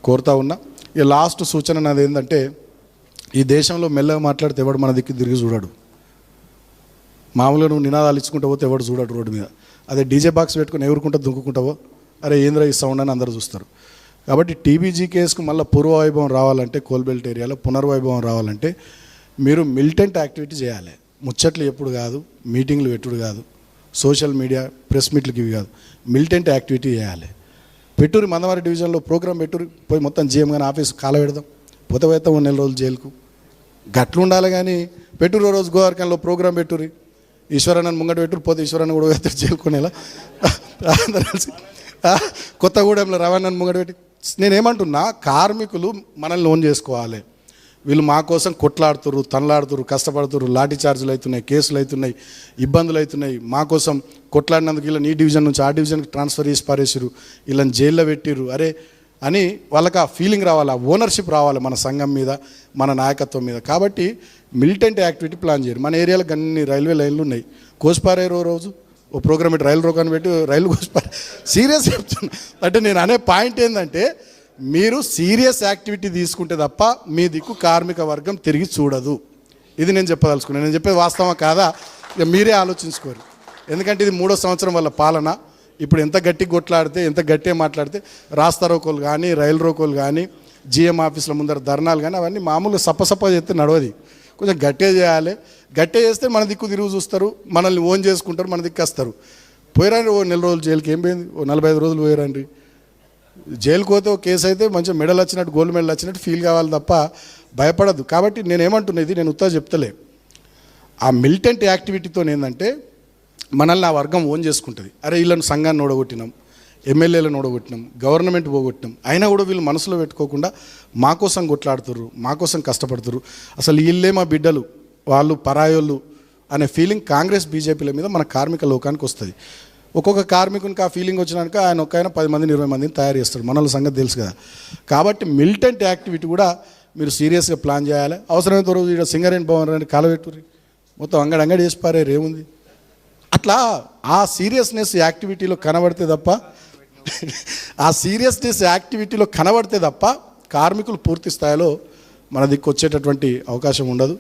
కోరుతా ఉన్నా. ఇక లాస్ట్ సూచన నాది ఏంటంటే, ఈ దేశంలో మెల్లగా మాట్లాడితే ఎవడు మన దిక్కు తిరిగి చూడడు. మామూలుగా నువ్వు నినాదాలు ఇచ్చుకుంటూ పోతే ఎవడు చూడడు రోడ్డు మీద. అదే డీజే బాక్స్ పెట్టుకుని ఎవరుకుంటా దుంకుకుంటావో, అరే ఏంద్ర ఈ సౌండ్ అని అందరూ చూస్తారు. కాబట్టి టీబీజీ కేసుకు మళ్ళీ పూర్వవైభవం రావాలంటే, కోల్బెల్ట్ ఏరియాలో పునర్వైభవం రావాలంటే మీరు మిలిటెంట్ యాక్టివిటీ చేయాలి. ముచ్చట్లు ఎప్పుడు కాదు, మీటింగ్లు పెట్టుడు కాదు, సోషల్ మీడియా ప్రెస్ మీట్లకి ఇవి కాదు, మిలిటెంట్ యాక్టివిటీ చేయాలి. పెట్టూరి మందమారి డివిజన్లో ప్రోగ్రాం పెట్టూరి పోయి మొత్తం జీఎం కానీ ఆఫీసు కాల పెడదాం, పోతే పోతాం 1 నెల రోజులు జైలుకు. గట్లు ఉండాలి. కానీ పెట్టూరు రోజు గోవర్కంలో ప్రోగ్రాం పెట్టూరి, ఈశ్వరన్న ముంగట పెట్టూరు, పోతే ఈశ్వరన్న కూడా పెడతారు జైలుకునేలా. కొత్తగూడెంలో రవాణాన్ని ముంగట పెట్టి నేనేమంటున్నా, కార్మికులు మనల్ని లోన్ చేసుకోవాలి. వీళ్ళు మా కోసం కొట్లాడుతుర్రు, తనలాడుతుర్రు, కష్టపడుతుర్రు, లాఠీ చార్జీలు అవుతున్నాయి, కేసులు అవుతున్నాయి, ఇబ్బందులు అవుతున్నాయి. మా కోసం కొట్లాడినందుకు వీళ్ళని ఈ డివిజన్ నుంచి ఆ డివిజన్కి ట్రాన్స్ఫర్ చేసి పారేసిరు, వీళ్ళని జైల్లో పెట్టిర్రు అరే అని వాళ్ళకి ఆ ఫీలింగ్ రావాలి, ఆ ఓనర్షిప్ రావాలి మన సంఘం మీద, మన నాయకత్వం మీద. కాబట్టి మిలిటెంట్ యాక్టివిటీ ప్లాన్ చేయరు. మన ఏరియాలో అన్ని రైల్వే లైన్లు ఉన్నాయి. కోసిపారే రోజు ఓ ప్రోగ్రామ్ పెట్టి రైలు రోకాన్ని పెట్టి రైలు కోసిపారే. సీరియస్ చెప్తున్నా. అంటే నేను అనే పాయింట్ ఏంటంటే, మీరు సీరియస్ యాక్టివిటీ తీసుకుంటే తప్ప మీ దిక్కు కార్మిక వర్గం తిరిగి చూడదు. ఇది నేను చెప్పదలుచుకున్నాను. నేను చెప్పేది వాస్తవం కాదా ఇక మీరే ఆలోచించుకోరు. ఎందుకంటే ఇది 3వ సంవత్సరం వల్ల పాలన. ఇప్పుడు ఎంత గట్టిగా కొట్లాడితే, ఎంత గట్టిగా మాట్లాడితే, రాస్తా రోకోలు కానీ, రైలు రోకోలు కానీ, జిఎం ఆఫీసుల ముందర ధర్నాలు కానీ అవన్నీ మామూలుగా సప్ప చేస్తే నడవది. కొంచెం గట్టిగా చేయాలి. గట్టిగా చేస్తే మన దిక్కు తిరుగు చూస్తారు, మనల్ని ఓన్ చేసుకుంటారు, మన దిక్కు వస్తారు. పోయిరండి ఓ 1 నెల రోజులు జైలుకి, ఏం పోయింది, ఓ 45 రోజులు పోయిరండి. జైలుకు పోతే ఒక కేసు అయితే మంచిగా మెడల్ వచ్చినట్టు, గోల్డ్ మెడల్ వచ్చినట్టు ఫీల్ కావాలి తప్ప భయపడద్దు. కాబట్టి నేనేమంటున్నది, నేను ఉత్తగా చెప్తలే, ఆ మిలిటెంట్ యాక్టివిటీతో ఏంటంటే మనల్ని ఆ వర్గం ఓన్ చేసుకుంటుంది. అరే వీళ్ళని సంఘాన్ని ఓడగొట్టినాం, ఎమ్మెల్యేలను ఓడగొట్టినాం, గవర్నమెంట్ పోగొట్టినాం, అయినా కూడా వీళ్ళు మనసులో పెట్టుకోకుండా మా కోసం కొట్లాడుతుర్రు, మా కోసం కష్టపడుతుర్రు, అసలు వీళ్ళే మా బిడ్డలు, వాళ్ళు పరాయోళ్ళు అనే ఫీలింగ్ కాంగ్రెస్ బీజేపీల మీద మన కార్మిక లోకానికి వస్తుంది. ఒక్కొక్క కార్మికునికి ఆ ఫీలింగ్ వచ్చినాక ఆయన ఒక్కైనా 10 మందిని 20 మందిని తయారు చేస్తాడు. మనల సంగతి తెలుసు కదా. కాబట్టి మిలిటెంట్ యాక్టివిటీ కూడా మీరు సీరియస్గా ప్లాన్ చేయాలి. అవసరమైనంత రోజు ఇక్కడ సింగరేణి భవన్ అని కాలబెట్టుర్రి, మొత్తం అంగడి వేసి పారేరు, ఏముంది. అట్లా ఆ సీరియస్నెస్ యాక్టివిటీలో కనబడితే తప్ప కార్మికులు పూర్తి స్థాయిలో మన దిక్కు వచ్చేటటువంటి అవకాశం ఉండదు.